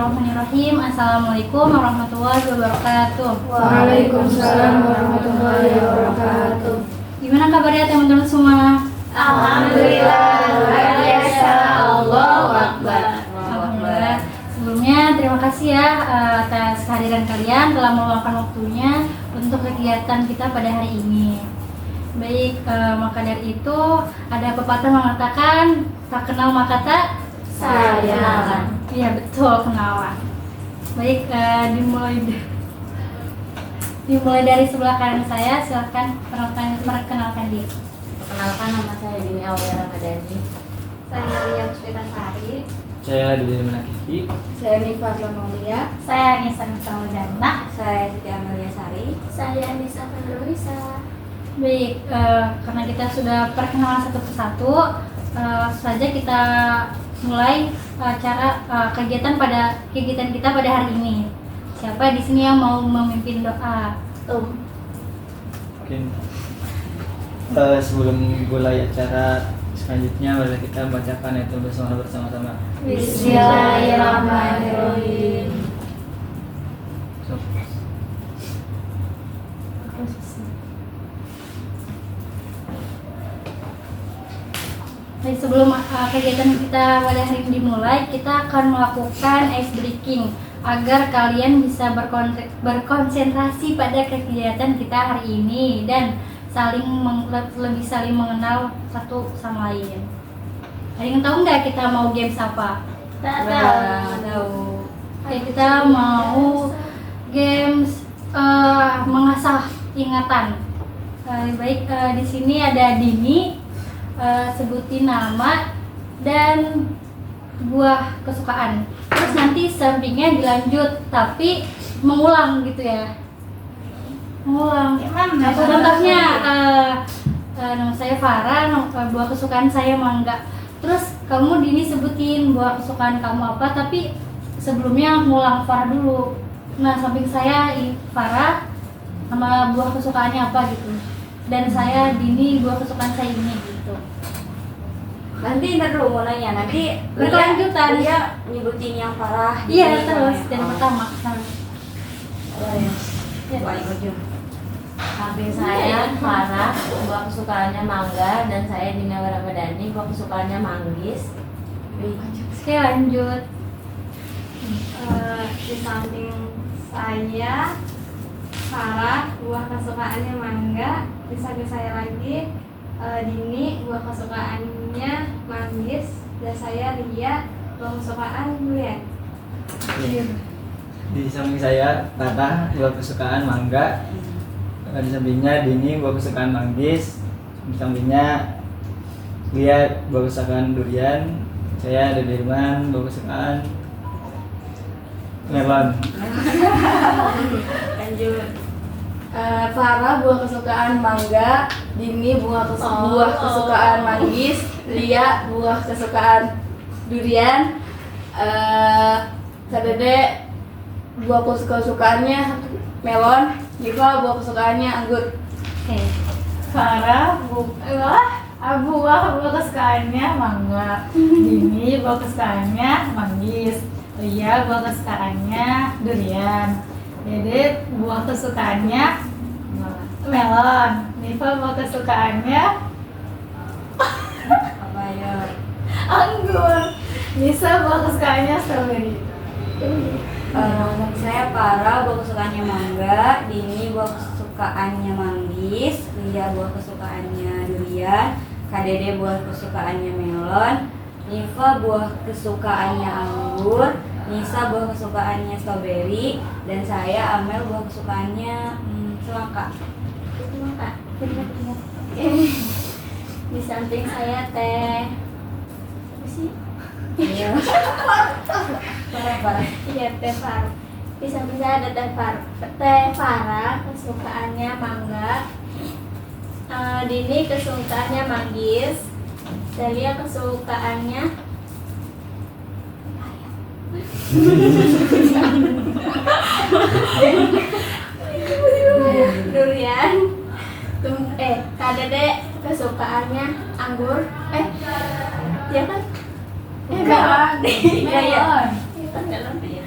Bismillahirrahmanirrahim. Assalamualaikum warahmatullahi wabarakatuh. Waalaikumsalam warahmatullahi wabarakatuh. Gimana kabarnya teman-teman semua? Alhamdulillah, luar biasa. Allahu Akbar. Alhamdulillah. Sebelumnya terima kasih ya atas kehadiran kalian telah meluangkan waktunya untuk kegiatan kita pada hari ini. Baik, maka dari itu ada pepatah mengatakan tak kenal maka tak sayang. Iya betul, kenalan. Baik, dimulai dari sebelah kanan saya. Silakan perkenalkan diri. Perkenalkan, nama saya Dini Aulia Ramadhani. Saya Lia Sari. Saya Dudi Menakiki. Saya Nifar Lamalia. Saya Nisa Nursaudana. Saya Siti Amelia Sari. Saya Nisa Fedrisa. Baik, karena kita sudah perkenalan satu persatu, saja kita mulai acara kegiatan kita pada hari ini. Siapa di sini yang mau memimpin doa? Mungkin sebelum mulai acara selanjutnya, mari kita bacakan ayat bersama-sama. Bismillahirrahmanirrahim. Baik, sebelum kegiatan kita pada hari ini dimulai, kita akan melakukan ice breaking agar kalian bisa berkonsentrasi pada kegiatan kita hari ini dan lebih saling mengenal satu sama lain. Ada yang tahu nggak kita mau games apa? Tahu. Oke, kita mau games mengasah ingatan. Baik, di sini ada Dini. Sebutin nama dan buah kesukaan. Terus nanti sampingnya dilanjut, tapi mengulang gitu ya. Mengulang. Contohnya nama saya Farah, buah kesukaan saya mangga. Terus kamu Dini sebutin buah kesukaan kamu apa, tapi sebelumnya ngulang Farah dulu. Nah, samping saya Farah sama buah kesukaannya apa gitu. Dan saya Dini, buah kesukaan saya ini gitu. Nanti ntar dulu mulainya. Nanti Berkelanjutan. dia nyebutin yang parah. Iya, terus dan pertama. Paling ujung. Samping saya Farah, buah kesukaannya mangga, dan saya Dina Ramadhani, buah kesukaannya manggis. Oke, lanjut. Di samping saya Farah, buah kesukaannya mangga. Di samping saya lagi Dini, buah kesukaannya manggis, dan saya Lia, buah kesukaan durian. Di samping saya Tata, buah kesukaan mangga. Di sampingnya Dini, buah kesukaan manggis. Di sampingnya Lia, buah kesukaan durian. Saya Dedirman, buah kesukaan melon. Lanjut. Farah buah kesukaan mangga, Dini buah kesukaan manggis, Lia buah kesukaan durian, Kadede buah kesukaannya melon, Niva buah kesukaannya anggur. Oke. Farah buah kesukaannya mangga, Dini buah kesukaannya manggis, Lia buah kesukaannya durian, Dede buah kesukaannya melon, Niva buah kesukaannya Apa ya? anggur, Nisa buah kesukaannya strawberry. Saya Farah, buah kesukaannya mangga. Dini, buah kesukaannya manggis. Lia, buah kesukaannya durian. Kadede, buah kesukaannya melon. Niva, buah kesukaannya anggur. Nisa, buah kesukaannya strawberry. Dan saya Amel, buah kesukaannya semangka. Di samping saya teh. Apa sih? Iya. Parah. Iya, teh Farah. Di samping saya ada teh Farah, kesukaannya mangga. Dini kesukaannya manggis. Dan Lia kesukaannya durian. Kadede kesukaannya anggur. Ya kan? Enggak, Iya, iya. melon. Iya kan dalam ya.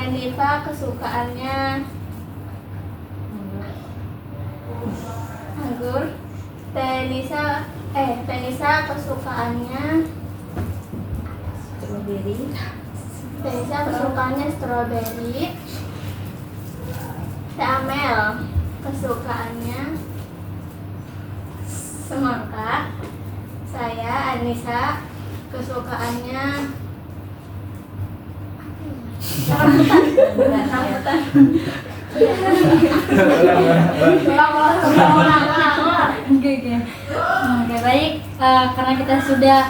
Nifa kesukaannya anggur. Tenisa kesukaannya Strawberry. Tenisa kesukaannya strawberry. Amel kesukaannya semangka. Saya Anissa kesukaannya rambutan. Oke, baik. Karena kita sudah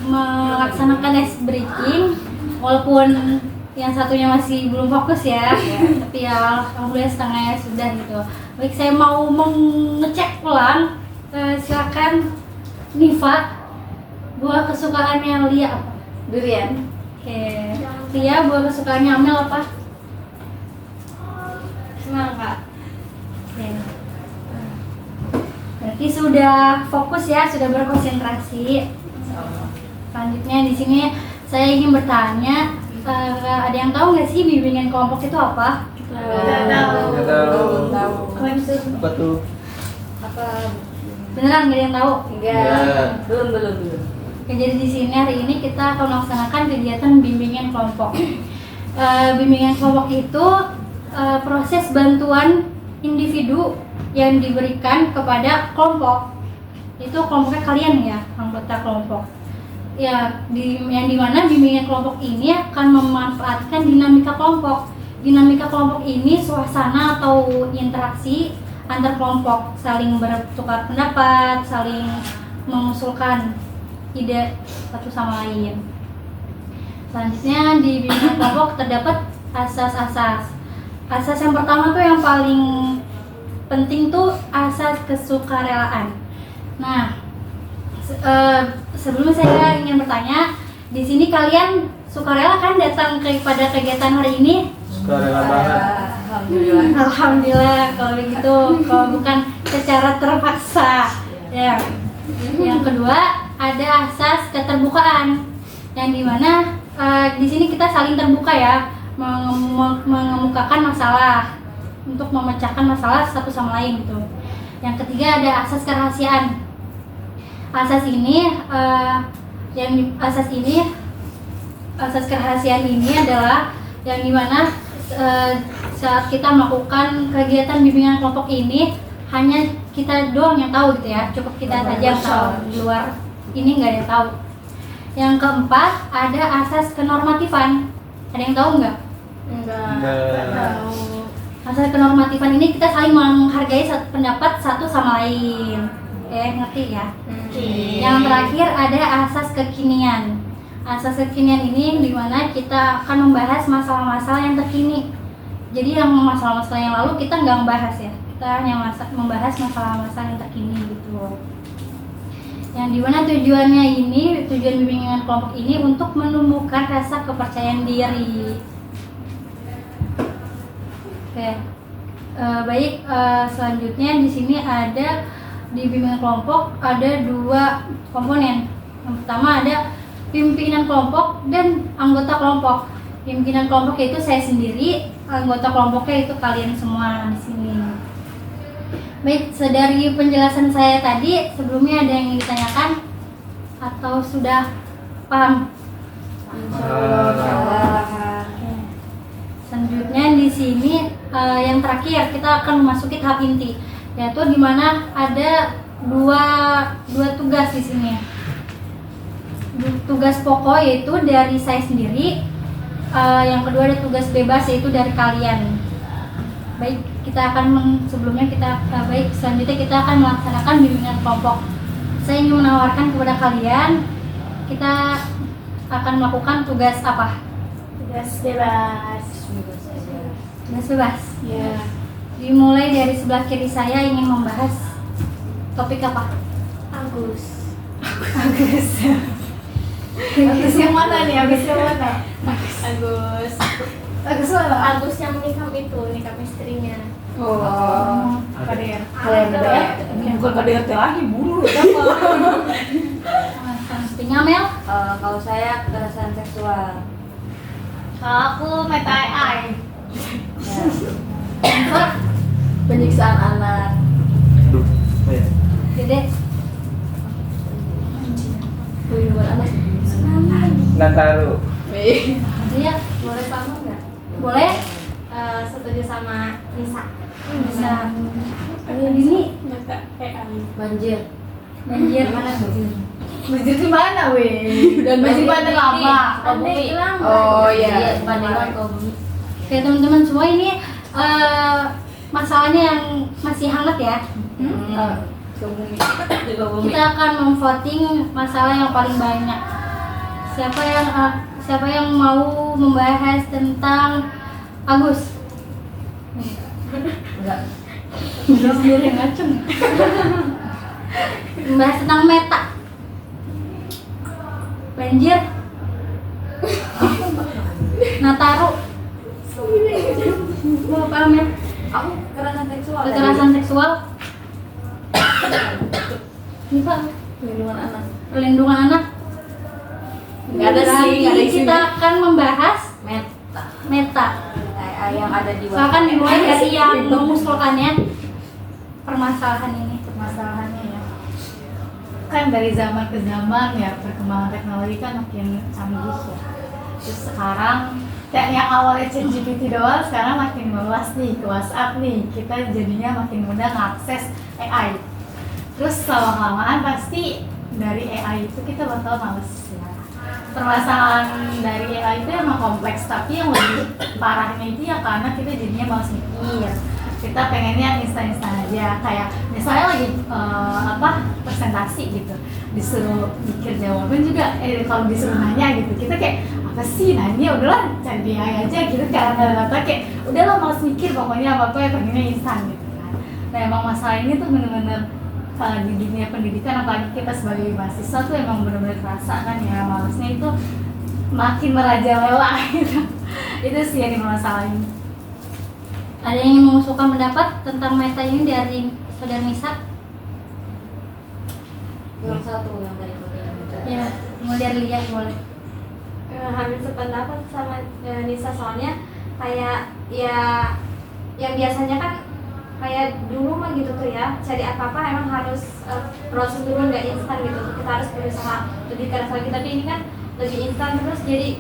melaksanakan ice breaking, walaupun yang satunya masih belum fokus ya, tapi ya alhamdulillah setengahnya sudah gitu. Baik, saya mau mengecek ulang. Silakan Nifa, buah kesukaannya Lia apa? Durian. Oke, Lia, buah kesukaannya Amel apa? Semangka. Oke. Berarti sudah fokus ya, sudah berkonsentrasi. Selanjutnya di sini saya ingin bertanya, ada yang tahu nggak sih bimbingan kelompok itu apa? Nggak tahu. Apa tuh? Apa? Beneran nggak ada yang tahu? Enggak. Belum. Oke, jadi di sini hari ini kita akan melaksanakan kegiatan bimbingan kelompok. Bimbingan kelompok itu proses bantuan individu yang diberikan kepada kelompok. Itu kelompoknya kalian ya, anggota kelompok. Ya, yang dimana bimbingan kelompok ini akan memanfaatkan dinamika kelompok. Dinamika kelompok ini suasana atau interaksi antar kelompok, saling bertukar pendapat, saling mengusulkan ide satu sama lain. Selanjutnya di bimbingan kelompok terdapat asas-asas. Asas yang pertama tuh yang paling penting tuh asas kesukarelaan. Nah, sebelum saya ingin bertanya, di sini kalian sukarela kan datang kepada kegiatan hari ini? Sukarela banget. Alhamdulillah. Alhamdulillah kalau begitu, kalau bukan secara terpaksa. Ya. Yang kedua ada asas keterbukaan, yang dimana di sini kita saling terbuka ya, mengemukakan masalah untuk memecahkan masalah satu sama lain gitu. Yang ketiga ada asas kerahasiaan. Asas kerahasiaan ini adalah yang dimana saat kita melakukan kegiatan bimbingan kelompok ini hanya kita doang yang tahu gitu ya, cukup kita saja yang tahu, di luar ini nggak ada yang tahu. Yang keempat ada asas kenormatifan. Ada yang tahu nggak? Enggak. Asas kenormatifan ini kita saling menghargai pendapat satu sama lain. Ngerti ya? Yang terakhir ada asas kekinian. Asas kekinian ini dimana kita akan membahas masalah-masalah yang terkini. Jadi yang masalah-masalah yang lalu kita nggak membahas ya, kita hanya membahas masalah-masalah yang terkini gitu. Yang dimana tujuan bimbingan kelompok ini untuk menumbuhkan rasa kepercayaan diri. Oke, baik. Selanjutnya di sini ada di bimbingan kelompok ada dua komponen. Yang pertama ada pimpinan kelompok dan anggota kelompok. Pimpinan kelompok itu saya sendiri, anggota kelompoknya itu kalian semua di sini. Baik, dari penjelasan saya tadi, sebelumnya ada yang ingin ditanyakan atau sudah paham? Selanjutnya di sini yang terakhir kita akan memasuki tahap inti, yaitu di mana ada dua tugas di sini. Tugas pokok yaitu dari saya sendiri, yang kedua ada tugas bebas yaitu dari kalian. Baik, selanjutnya kita akan melaksanakan bimbingan kelompok. Saya ingin menawarkan kepada kalian, kita akan melakukan tugas apa? Tugas bebas. Tugas bebas. Ya. Dimulai dari sebelah kiri saya ingin membahas topik apa? Agus yang mana nih? Agus yang mana? Agus mana? Agus yang menikam itu, nikam istrinya. Kadir. Bukan kader lagi bulu. Selanjutnya Mel. Kalau saya kekerasan seksual. Kalau aku meta AI. Penyiksaan anak. Aduh, apa ya? Dede. Perlindungan anak. Nataru. Iya, Boleh sama nggak? boleh. Setuju sama Nisa. Bisa. Ini Meta AI. Banjir. banjir. Banjir di mana, weh? Dan banjir bandang lama. Bumi. Oh, iya. Bandingkan ke bumi. Oke teman-teman semua, ini masalahnya yang masih hangat ya. Ke bumi. Ke bumi. Kita akan memvoting masalah yang paling banyak. Siapa yang mau membahas tentang Agus? Enggak. Dia sendiri ngacung. Membahas tentang meta. Banjir. Nataru. Gua paham ya. Aku kekerasan seksual. Kekerasan seksual. Ini Pak, Perlindungan anak. perlindungan anak. Nggak ada sih, Berarti nggak ada isinya. kita akan membahas Meta. meta. Yang ada di Silakan dimulai dari yang mengusulkannya permasalahan ini. Masalahnya ya. Kan dari zaman ke zaman ya perkembangan teknologi kan makin canggih ya. Terus sekarang yang awalnya ChatGPT doang sekarang makin meluas nih ke WhatsApp nih. Kita jadinya makin mudah mengakses AI. Terus lama-kelamaan pasti dari AI itu kita bakal males ya. Permasalahan dari AI itu emang kompleks, tapi yang lebih parahnya itu ya karena kita jadinya males mikir. Kita pengennya yang instan-instan aja, kayak misalnya lagi presentasi gitu, disuruh mikir jawaban juga, kalau disuruh nanya gitu, kita kayak apa sih nanya, udahlah cari di AI aja gitu, karena kayak udahlah males mikir, pokoknya apa yang pengennya instan gitu kan. Nah emang masalah ini tuh bener-bener di dunia pendidikan, apalagi kita sebagai mahasiswa tuh emang bener-bener kerasa kan ya, malesnya itu makin merajalela gitu. Itu sih yang dimasalahin. Ada yang ingin mengusulkan pendapat tentang meta ini dari Saudara Nisa? Yang satu yang tadi Ya, mulai dari Lia boleh. Hampir sependapat sama Nisa, soalnya kayak ya yang biasanya kan kayak dulu mah gitu tuh ya, cari apa-apa emang harus proses dulu, nggak instan gitu, kita harus berusaha lebih keras lagi, tapi ini kan lebih instan terus, jadi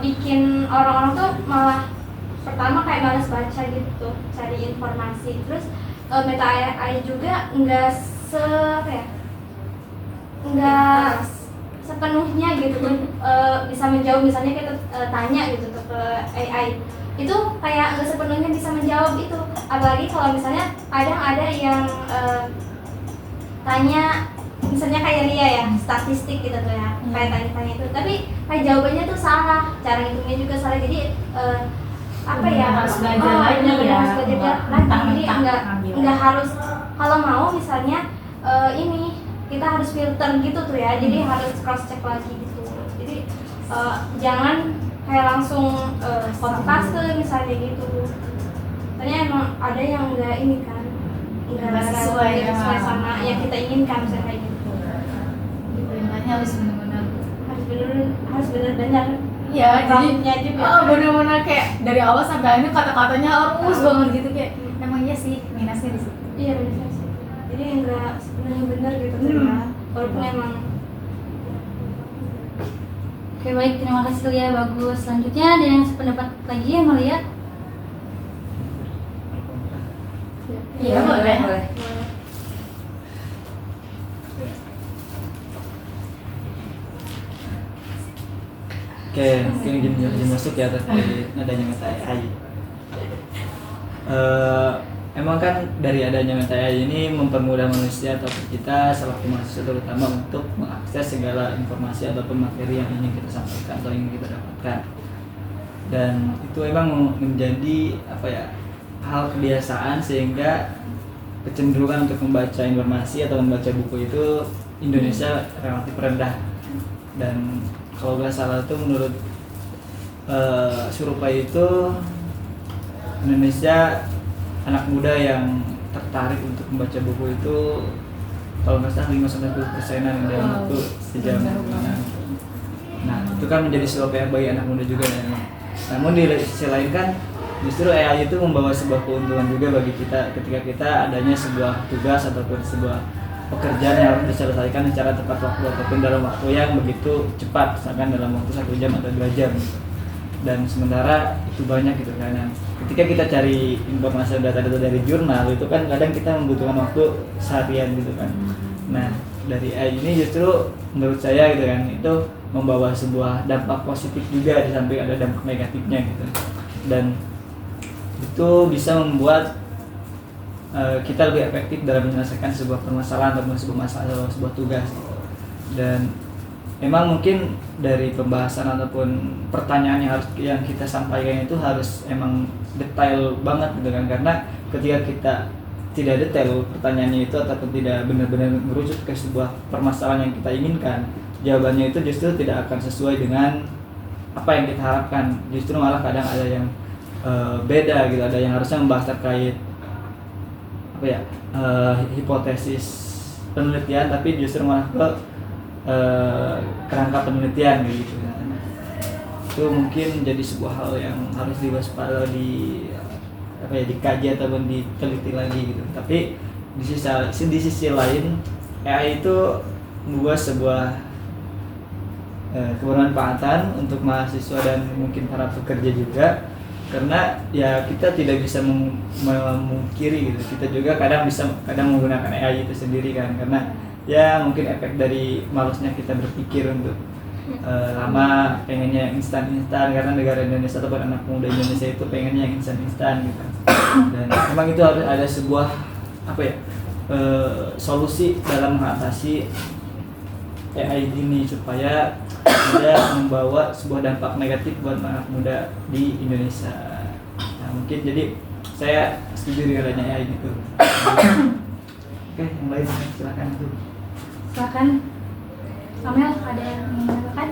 bikin orang-orang tuh malah pertama kayak males baca gitu, cari informasi. Terus meta AI juga nggak nggak sepenuhnya gitu bisa menjawab. Misalnya kita tanya gitu tuh ke AI, itu kayak nggak sepenuhnya bisa menjawab itu. Apalagi kalau misalnya kadang ada yang tanya, misalnya kayak Lia ya, statistik gitu tuh ya, kayak tanya-tanya itu, tapi kayak jawabannya tuh salah, cara ngitungnya juga salah. Jadi Harus belajar lagi ya, harus belajar lagi. Jadi nggak harus, kalau mau misalnya ini kita harus filter gitu tuh ya, jadi harus cross check lagi gitu. Jadi jangan kayak langsung copy paste misalnya gitu. Ternyata emang ada yang nggak ini kan, nggak sesuai sama yang kita inginkan, misalnya kayak gitu. Perintahnya harus benar-benar. harus benar-benar Iya, promptnya jadi juga. benar-benar kayak dari awal sampai akhir kata-katanya harus banget gitu, kayak emang iya sih minusnya di situ. Iya benar sih. Jadi nggak benar-benar gitu tuh ya. Walaupun emang Oke baik, terima kasih Lia, bagus. Selanjutnya ada yang sependapat lagi ya Malia? Iya boleh. Oke, mungkin gini masuk ya terkait adanya meta AI. Emang kan dari adanya meta AI ini mempermudah manusia atau kita selaku mahasiswa terutama untuk mengakses segala informasi ataupun materi yang ingin kita sampaikan atau ingin kita dapatkan. Dan itu emang menjadi hal kebiasaan, sehingga kecenderungan untuk membaca informasi atau membaca buku itu Indonesia relatif rendah. Dan kalau nggak salah tuh menurut survei itu Indonesia anak muda yang tertarik untuk membaca buku itu kalau nggak salah 5-10% dalam waktu sejam. Nah itu kan menjadi sebuah PR bagi anak muda juga, dan Namun di sisi lain kan justru AI itu membawa sebuah keuntungan juga bagi kita ketika kita adanya sebuah tugas ataupun sebuah pekerjaan yang harus diselesaikan secara tepat waktu ataupun dalam waktu yang begitu cepat, misalkan dalam waktu 1 jam atau 2 jam gitu. Dan sementara itu banyak gitu kan. Ketika kita cari informasi data-data dari jurnal itu kan kadang kita membutuhkan waktu seharian gitu kan. Nah, dari AI ini justru menurut saya gitu kan itu membawa sebuah dampak positif juga di samping ada dampak negatifnya gitu. Dan itu bisa membuat kita lebih efektif dalam menyelesaikan sebuah permasalahan ataupun sebuah masalah atau sebuah tugas gitu. Dan memang mungkin dari pembahasan ataupun pertanyaan yang kita sampaikan itu harus emang detail banget gitu kan, karena ketika kita tidak detail pertanyaannya itu ataupun tidak benar-benar merujuk ke sebuah permasalahan yang kita inginkan, jawabannya itu justru tidak akan sesuai dengan apa yang kita harapkan. Justru malah kadang ada yang beda gitu, ada yang harusnya membahas terkait hipotesis penelitian tapi justru malah ke kerangka penelitian gitu. Itu mungkin jadi sebuah hal yang harus diwaspadai, dikaji ataupun diteliti lagi gitu. Tapi di sisi lain AI itu membuat sebuah kebermanfaatan untuk mahasiswa dan mungkin para pekerja juga, karena ya kita tidak bisa memungkiri gitu, kita juga kadang menggunakan AI itu sendiri kan, karena ya mungkin efek dari malasnya kita berpikir untuk lama pengennya instan karena negara Indonesia ataupun anak muda Indonesia itu pengennya yang instan gitu. Dan memang itu harus ada sebuah solusi dalam mengatasi AI ini supaya tidak membawa sebuah dampak negatif buat anak muda di Indonesia. Nah, mungkin jadi saya setuju dengan adanya AI gitu. Oke, yang lain silakan tuh. Silakan. Amel, ada yang ingin menambahkan?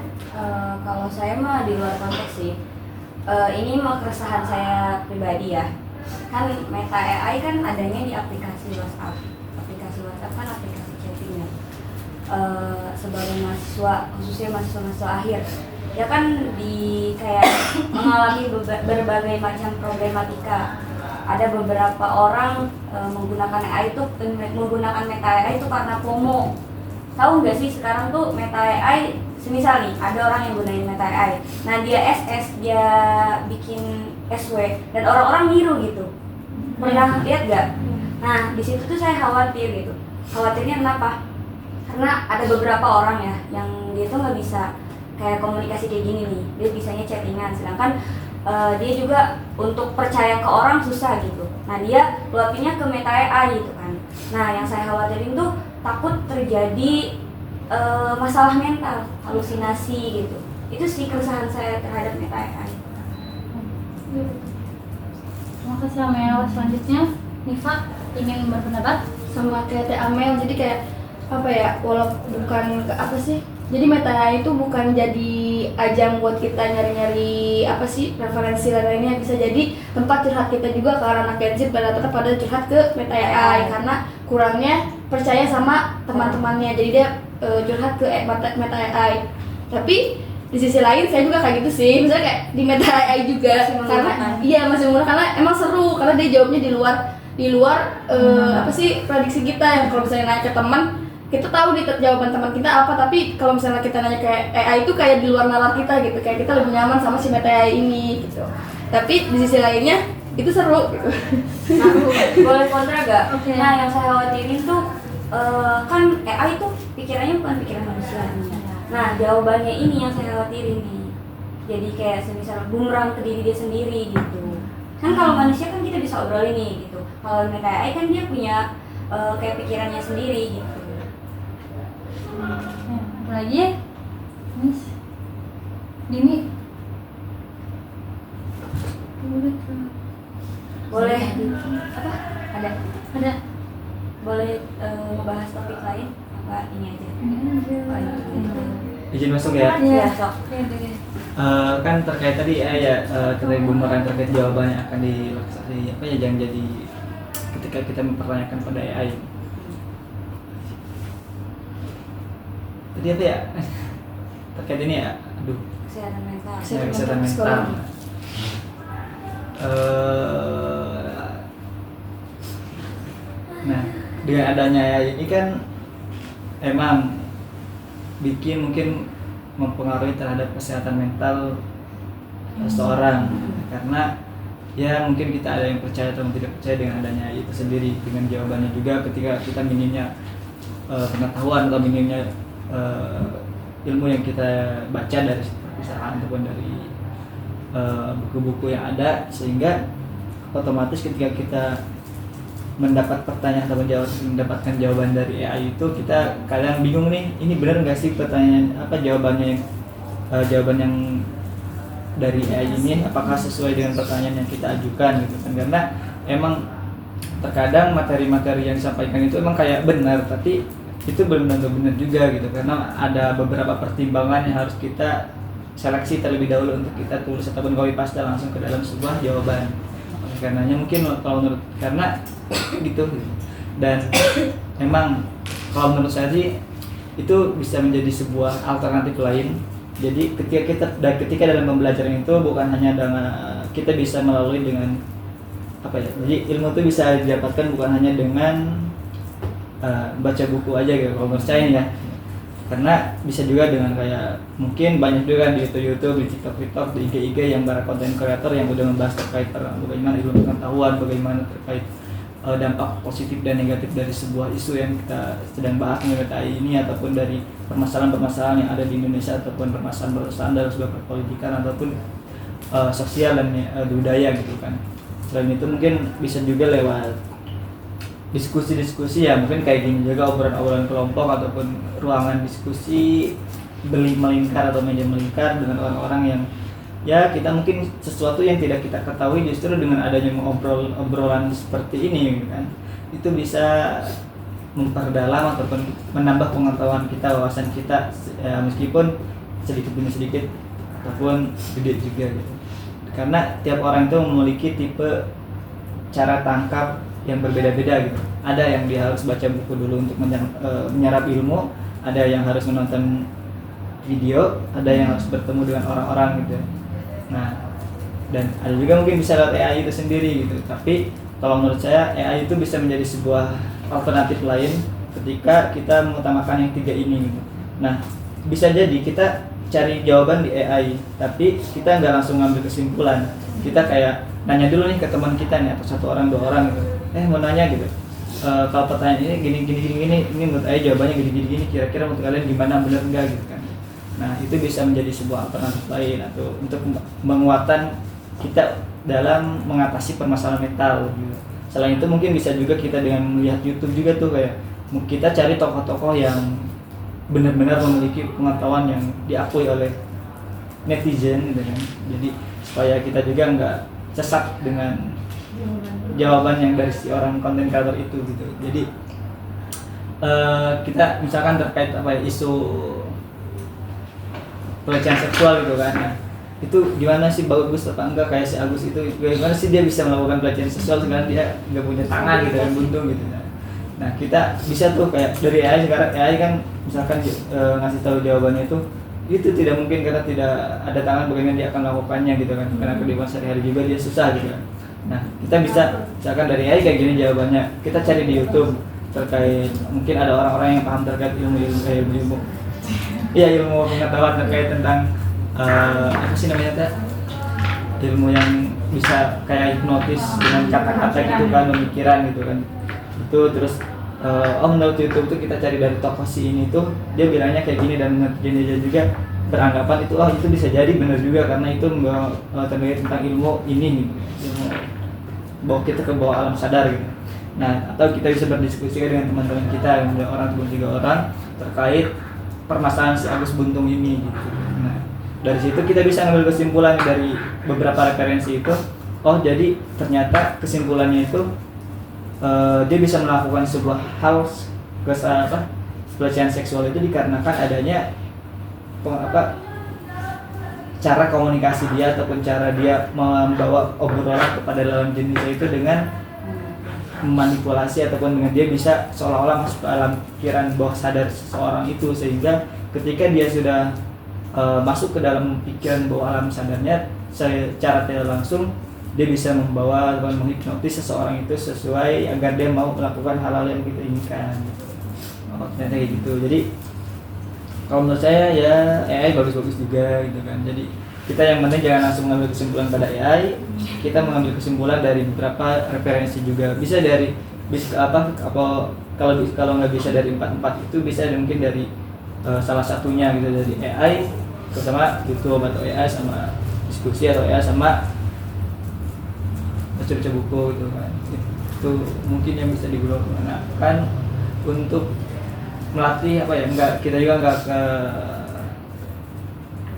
Kalau saya mah di luar konteks sih. Ini mah keresahan saya pribadi ya. Kan Meta AI kan adanya di aplikasi WhatsApp. Aplikasi WhatsApp kan aplikasi chatting ya. Sebagai mahasiswa, khususnya mahasiswa akhir, ya kan kayak mengalami berbagai macam problematika. Ada beberapa orang menggunakan Meta AI itu karena FOMO. Tahu nggak sih sekarang tuh Meta AI, semisal nih ada orang yang gunain Meta AI, nah dia SS, dia bikin SW dan orang-orang niru gitu. Pernah lihat nggak? Nah di situ tuh saya khawatir gitu. Khawatirnya kenapa? Karena ada beberapa orang ya yang dia tuh nggak bisa kayak komunikasi kayak gini nih, dia bisanya chattingan, sedangkan dia juga untuk percaya ke orang susah gitu. Nah dia luapinnya ke Meta AI gitu kan. Nah yang saya khawatirin tuh takut terjadi masalah mental, halusinasi gitu. Itu sih keresahan saya terhadap Meta AI. Terima kasih Amel. Selanjutnya Nifa ingin berpendapat. Sama kayak Teh Amel, jadi kayak walaupun bukan jadi Meta AI itu bukan jadi ajang buat kita nyari-nyari referensi lainnya, bisa jadi tempat curhat kita juga ke anak Gen Z, tetap pada curhat ke Meta AI karena kurangnya percaya sama teman-temannya, jadi dia curhat ke Meta AI. Tapi di sisi lain saya juga kayak gitu sih, misalnya kayak di Meta AI juga masih menggunakan karena emang seru, karena dia jawabnya di luar prediksi kita. Yang kalau misalnya nanya ke teman, kita tahu jawaban teman kita apa, tapi kalau misalnya kita nanya ke AI itu kayak di luar nalar kita gitu, kayak kita lebih nyaman sama si Meta AI ini gitu. Tapi di sisi lainnya itu seru gitu. Nah, boleh kontra gak? Okay. Nah yang saya khawatirin tuh kan AI itu pikirannya bukan pikiran manusia. Nah jawabannya ini yang saya khawatirin nih, jadi kayak semisal bumerang ke diri dia sendiri gitu. Kan kalau manusia kan kita bisa obrolin nih gitu, kalau Meta AI kan dia punya kayak pikirannya sendiri gitu. Apa lagi ya? Miss Dini. Boleh Ada. boleh ngebahas topik lain apa ini aja? Izin masuk ya. Iya, sok. Kan terkait tadi terkait bumerang terkait jawabannya akan dilaksanakan jangan jadi ketika kita mempertanyakan pada AI. Tadi terkait ini ya, Kesehatan mental. kesehatan mental. Nah, dengan adanya AI ini kan emang bikin mungkin mempengaruhi terhadap kesehatan mental seseorang, karena ya mungkin kita ada yang percaya atau tidak percaya dengan adanya AI itu sendiri, dengan jawabannya juga ketika kita minimnya pengetahuan atau minimnya ilmu yang kita baca dari perpustakaan ataupun dari buku-buku yang ada, sehingga otomatis ketika kita mendapat pertanyaan atau mendapatkan jawaban dari AI itu, kita kadang bingung nih, ini benar nggak sih pertanyaan apa jawabannya, jawaban yang dari AI ini apakah sesuai dengan pertanyaan yang kita ajukan gitu kan. Karena emang terkadang materi-materi yang disampaikan itu emang kayak benar, tapi itu belum tentu benar juga gitu, karena ada beberapa pertimbangan yang harus kita seleksi terlebih dahulu untuk kita tulis ataupun copy paste langsung ke dalam sebuah jawaban. Karenanya mungkin kalau menurut karena gitu, dan emang kalau menurut saya sih itu bisa menjadi sebuah alternatif lain. Jadi ketika dalam pembelajaran itu bukan hanya dengan kita bisa melalui dengan apa ya, jadi ilmu itu bisa didapatkan bukan hanya dengan baca buku aja gitu kalau menurut saya ya, karena bisa juga dengan kayak mungkin banyak juga kan di YouTube, di TikTok, di IG yang para konten kreator yang udah membahas terkait bagaimana ilmu pengetahuan, bagaimana terkait dampak positif dan negatif dari sebuah isu yang kita sedang bahas mengenai ini, ataupun dari permasalahan-permasalahan yang ada di Indonesia, ataupun permasalahan dalam sebuah perpolitikan ataupun sosial dan budaya gitu kan. Selain itu mungkin bisa juga lewat diskusi-diskusi ya, mungkin kayak gini juga, obrolan-obrolan kelompok ataupun ruangan diskusi melingkar atau meja melingkar dengan orang-orang yang ya kita mungkin sesuatu yang tidak kita ketahui, justru dengan adanya obrolan seperti ini gitu kan, itu bisa memperdalam ataupun menambah pengetahuan kita, wawasan kita ya, meskipun sedikit demi sedikit ataupun gede juga gitu. Karena tiap orang itu memiliki tipe cara tangkap yang berbeda-beda gitu. Ada yang dia harus baca buku dulu untuk menyerap ilmu, ada yang harus menonton video, ada yang harus bertemu dengan orang-orang gitu. Nah, dan ada juga mungkin bisa lewat AI itu sendiri gitu. Tapi kalau menurut saya AI itu bisa menjadi sebuah alternatif lain ketika kita mengutamakan yang tiga ini gitu. Nah, bisa jadi kita cari jawaban di AI, tapi kita nggak langsung ngambil kesimpulan. Kita kayak nanya dulu nih ke teman kita nih, atau satu orang dua orang gitu. Mau nanya gitu. Kalau pertanyaan ini gini, ini menurut AI jawabannya gini, kira-kira menurut kalian gimana, benar enggak gitu kan. Nah, itu bisa menjadi sebuah alternatif lain atau untuk penguatan kita dalam mengatasi permasalahan mental gitu. Selain itu mungkin bisa juga kita dengan melihat YouTube juga tuh, kayak kita cari tokoh-tokoh yang benar-benar memiliki pengetahuan yang diakui oleh netizen gitu kan. Jadi supaya kita juga nggak sesat dengan jawaban yang dari si orang konten kreator itu gitu. Jadi kita misalkan terkait apa ya, isu pelecehan seksual gitu kan, nah, itu gimana sih, bagus apa enggak, kayak si Agus itu gimana sih dia bisa melakukan pelecehan seksual sekarang dia nggak punya tangan gitu kan, buntung gitu. Nah, kita bisa tuh kayak dari AI, sekarang AI kan misalkan ngasih tahu jawabannya itu tidak mungkin karena tidak ada tangan, bagaimana dia akan melakukannya gitu kan, karena kehidupan sehari-hari juga dia susah gitu kan. Nah, kita bisa misalkan dari AI kayak gini jawabannya, kita cari di YouTube terkait, mungkin ada orang-orang yang paham terkait ilmu pengetahuan terkait tentang apa sih namanya, ilmu yang bisa kayak hipnotis dengan kata-kata gitu kan, pemikiran gitu kan. Itu terus menurut YouTube tuh kita cari dari tokoh si ini tuh dia bilangnya kayak gini, dan netizen juga beranggapan itu itu bisa jadi benar juga karena itu terkait tentang ilmu ini gitu, ilmu bawa kita ke bawah alam sadar gitu. Nah, atau kita bisa berdiskusi dengan teman-teman kita yang 2 orang ataupun 3 orang terkait permasalahan si Agus Buntung ini gitu. Nah, dari situ kita bisa ngambil kesimpulan dari beberapa referensi itu. Oh, jadi ternyata kesimpulannya itu dia bisa melakukan sebuah hal pelecehan seksual itu dikarenakan adanya cara komunikasi dia ataupun cara dia membawa obrolan kepada lawan jenisnya itu dengan memanipulasi ataupun dengan dia bisa seolah-olah masuk ke alam pikiran bawah sadar seseorang itu, sehingga ketika dia sudah masuk ke dalam pikiran bawah alam sadarnya secara tidak langsung dia bisa membawa atau menghipnotis seseorang itu sesuai agar dia mau melakukan hal-hal yang kita inginkan. Oh, ternyata kayak gitu. Jadi kalau menurut saya ya AI bagus-bagus juga gitu kan. Jadi kita yang penting jangan langsung mengambil kesimpulan pada AI, kita mengambil kesimpulan dari beberapa referensi juga. Bisa kalau nggak bisa dari empat itu bisa mungkin dari salah satunya gitu, dari AI terutama YouTube atau AI sama diskusi atau AI sama baca buku gitu kan. Itu mungkin yang bisa digunakan untuk melatih kita juga nggak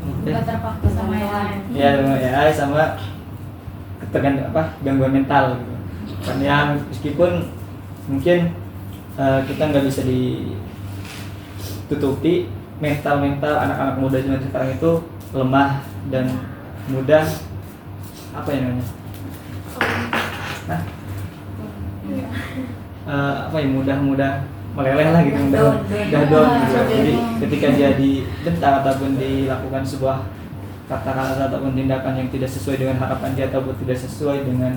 Nggak terpaku sama yang lain. ya dengan AI sama gangguan mental gitu kan, yang meskipun mungkin kita nggak bisa ditutupi mental anak-anak muda zaman sekarang itu lemah dan mudah mudah meleleh lah gitu, mudah down gitu. Jadi ketika dia dibentak ataupun dilakukan sebuah kata-kata ataupun tindakan yang tidak sesuai dengan harapan dia ataupun tidak sesuai dengan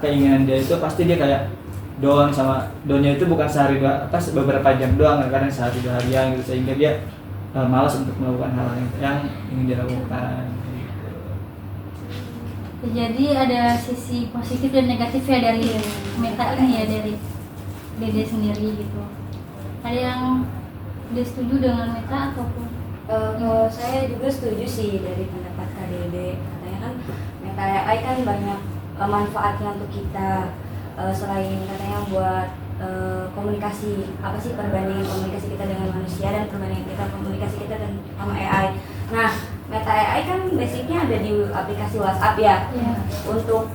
keinginan dia, itu pasti dia kayak down. Sama downnya itu bukan sehari beberapa jam doang, kadang sehari 2 harian gitu, sehingga dia malas untuk melakukan hal yang ingin dia lakukan. Jadi ada sisi positif dan negatif ya dari meta ini ya, dari Dede sendiri gitu. Ada yang udah setuju dengan meta ataupun? Kalau saya juga setuju sih dari pendapat Kak Dede. Katanya kan meta AI kan banyak manfaatnya untuk kita, selain katanya buat komunikasi, apa sih perbandingan komunikasi kita dengan manusia dan perbandingan komunikasi kita sama AI. Nah, meta AI kan basicnya ada di aplikasi WhatsApp ya. Yeah. Untuk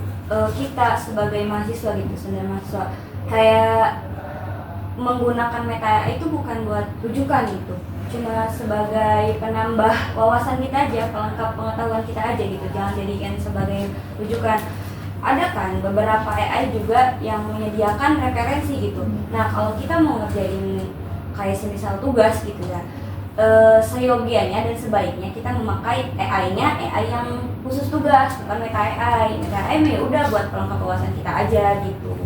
kita sebagai mahasiswa gitu, sebenarnya mahasiswa kayak menggunakan meta AI itu bukan buat rujukan gitu, cuma sebagai penambah wawasan kita aja, pelengkap pengetahuan kita aja gitu, jangan jadikan sebagai rujukan. Ada kan beberapa AI juga yang menyediakan referensi gitu. Nah, kalau kita mau ngerjain kayak semisal tugas gitu ya, seyogianya dan sebaiknya kita memakai AI-nya, AI yang khusus tugas, bukan meta AI. Meta AI ya udah buat pelengkap wawasan kita aja gitu.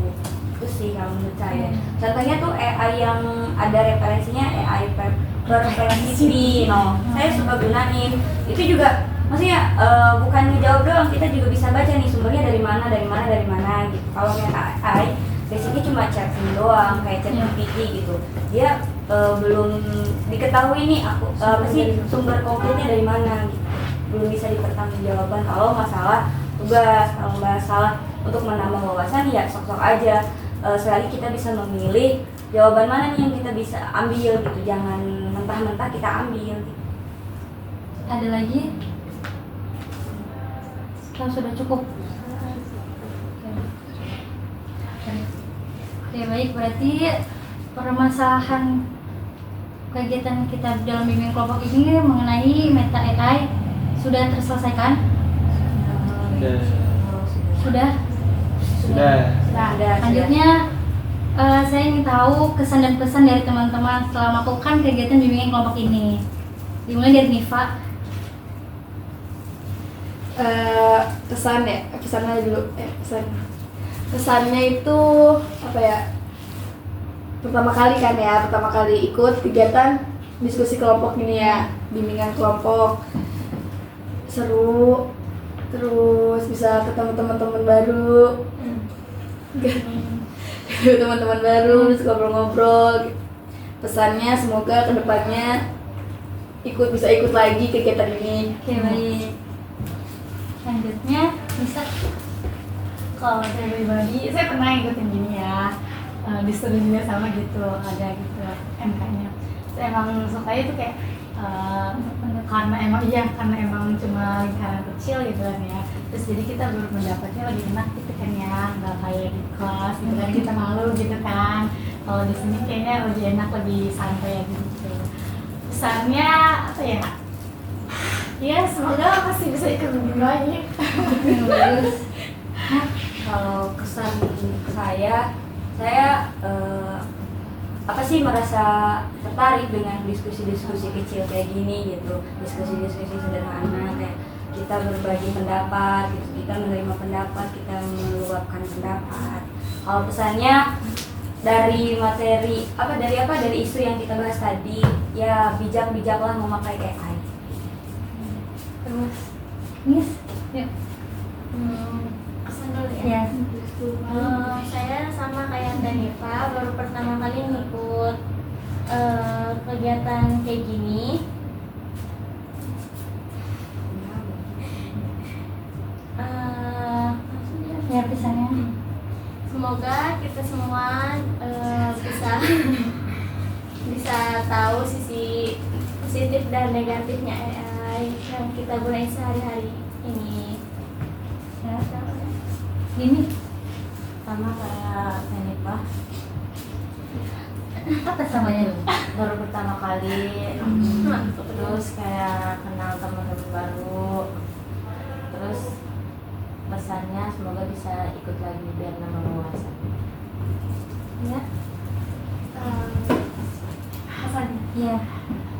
Itu sih kalau menurut saya. Contohnya tuh AI yang ada referensinya, AI Perplexity, saya suka gunain. Itu juga maksudnya bukan ngejawab doang, kita juga bisa baca nih sumbernya dari mana gitu. Kalau meta AI basicnya cuma chatting doang, kayak chat GPT gitu. Dia belum diketahui nih sumber konkretnya dari mana gitu. Belum bisa dipertanggungjawabkan. Kalau masalah tugas, kalau masalah untuk menambah wawasan ya sok-sok aja. Selagi kita bisa memilih jawaban mana nih yang kita bisa ambil gitu, jangan mentah-mentah kita ambil gitu. Ada lagi? Kalau sudah cukup. Oke, baik, berarti permasalahan kegiatan kita dalam bimbingan kelompok ini mengenai meta AI sudah terselesaikan? Sudah? Selanjutnya saya ingin tahu kesan dan pesan dari teman-teman setelah melakukan kegiatan bimbingan kelompok ini. Dimulai dari Nifa. Kesannya itu apa ya, pertama kali ikut kegiatan diskusi kelompok ini ya, bimbingan kelompok, seru, terus bisa ketemu teman-teman baru, terus ngobrol-ngobrol. Pesannya semoga kedepannya bisa ikut lagi kegiatan ini. Oke, baik. Selanjutnya bisa. Kalau saya pribadi, saya pernah ikutin gini ya, di studi juga sama gitu, ada gitu MK-nya. Saya emang suka itu kayak karena emang cuma lingkaran kecil gitu kan ya. Terus jadi kita berpendapatnya lebih enak gitu kan ya, nggak kayak di kelas gitu kan, kita malu gitu kan. Kalau di sini kayaknya lebih enak, lebih santai gitu. Pesannya apa ya? Ya semoga masih bisa ikut lebih banyak. Bagus. Kalau kesan saya merasa tertarik dengan diskusi-diskusi kecil kayak gini gitu, diskusi-diskusi sederhana kayak kita berbagi pendapat, gitu. Kita menerima pendapat, kita meluapkan pendapat. Kalau pesannya dari materi dari isu yang kita bahas tadi, ya bijak-bijaklah memakai AI. Terus Miss, yuk. Pesan dulu ya. Ya. Saya sama kayak Danifa, baru pertama kali ngikut kegiatan kayak gini. Ya pesannya. Semoga kita semua bisa bisa tahu sisi positif dan negatifnya AI yang kita gunakan sehari-hari ini. Ya. Ini Sama kayak Nenipa, apa samanya? baru pertama kali, terus kayak kenal teman-teman baru, terus pesannya semoga bisa ikut lagi biar nambah wawasan. Ya. Pesannya, Ya.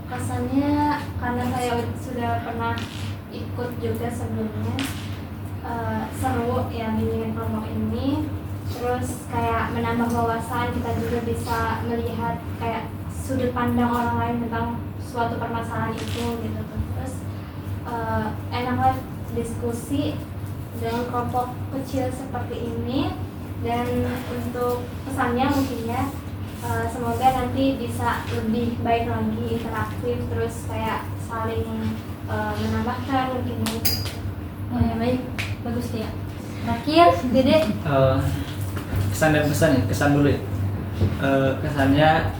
pesannya karena saya sudah pernah ikut juga sebelumnya, seru ya bimbingan kelompok ini. Terus kayak menambah wawasan, kita juga bisa melihat kayak sudut pandang orang lain tentang suatu permasalahan itu gitu tuh. Terus enaklah diskusi dengan kelompok kecil seperti ini. Dan untuk pesannya mungkin ya, semoga nanti bisa lebih baik lagi, interaktif, terus kayak saling menambahkan mungkin. Ya, baik, bagus ya. Terakhir, Dede. Kesan dan pesan ya, kesan dulu ya. Kesannya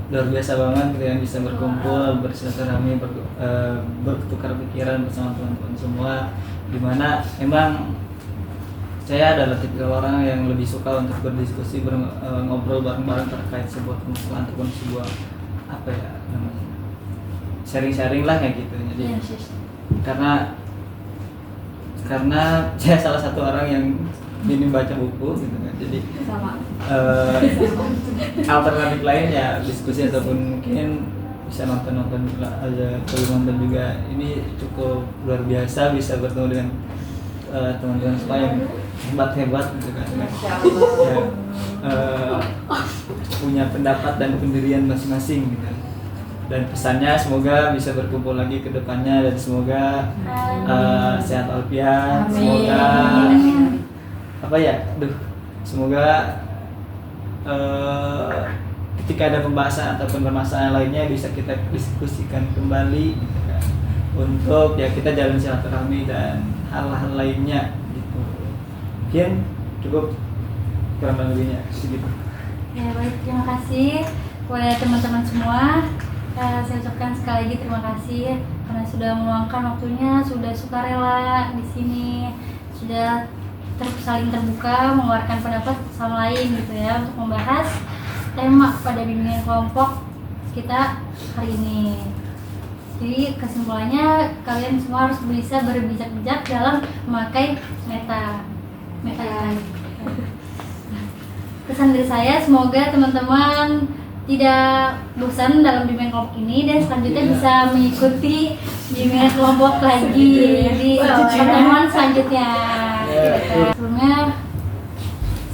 luar biasa banget gitu yang bisa berkumpul, bersilaturahmi, bertukar pikiran bersama teman-teman semua. Dimana emang saya adalah tipikal orang yang lebih suka untuk berdiskusi, ngobrol bareng-bareng terkait sebuah permasalahan ataupun sebuah apa ya namanya, sharing-sharing lah kayak gitu. Jadi Iya, sis. karena saya salah satu orang yang minim baca buku gitu kan, jadi Sama. alternatif lain ya diskusi ataupun mungkin bisa nonton aja, kalau nonton juga. Ini cukup luar biasa bisa bertemu dengan teman-teman semua yang hebat gitu kan, ya, punya pendapat dan pendirian masing-masing gitu. Dan pesannya semoga bisa berkumpul lagi ke depannya, dan semoga sehat walafiat, semoga apa ya, semoga ketika ada pembahasan ataupun permasalahan lainnya bisa kita diskusikan kembali gitu kan, untuk ya kita jalan silaturahmi dan hal-hal lainnya gitu. Mungkin cukup kurang lebihnya segitu. Ya baik, terima kasih kepada teman-teman semua. Saya ucapkan sekali lagi terima kasih karena sudah meluangkan waktunya, sudah sukarela di sini, sudah saling terbuka, mengeluarkan pendapat sama lain gitu ya, untuk membahas tema pada bimbingan kelompok kita hari ini. Jadi kesimpulannya kalian semua harus bisa berbijak-bijak dalam memakai meta. Pesan dari saya, semoga teman-teman tidak bosan dalam bimbingan kelompok ini dan selanjutnya bisa mengikuti bimbingan kelompok lagi di pertemuan selanjutnya. Sebelumnya,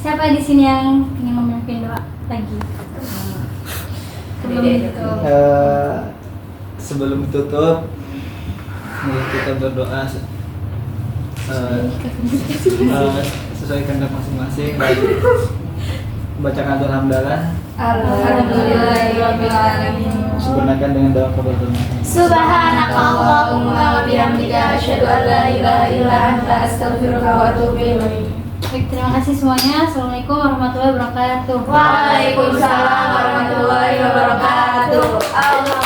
siapa di sini yang ingin memimpin doa lagi? Sebelum tutup, mari kita berdoa sesuai kehendak masing-masing. Bacakan doa hamdalah. Alhamdulillahirobbilalamin. Sempurnakan dengan doa kabar doa. Subhanaka Allahumma wa bihamdika asyhadu an la ilaha illa anta astaghfiruka wa atubu ilaik. Baik, terima kasih semuanya. Assalamualaikum warahmatullahi wabarakatuh. Waalaikumsalam warahmatullahi wabarakatuh. Allah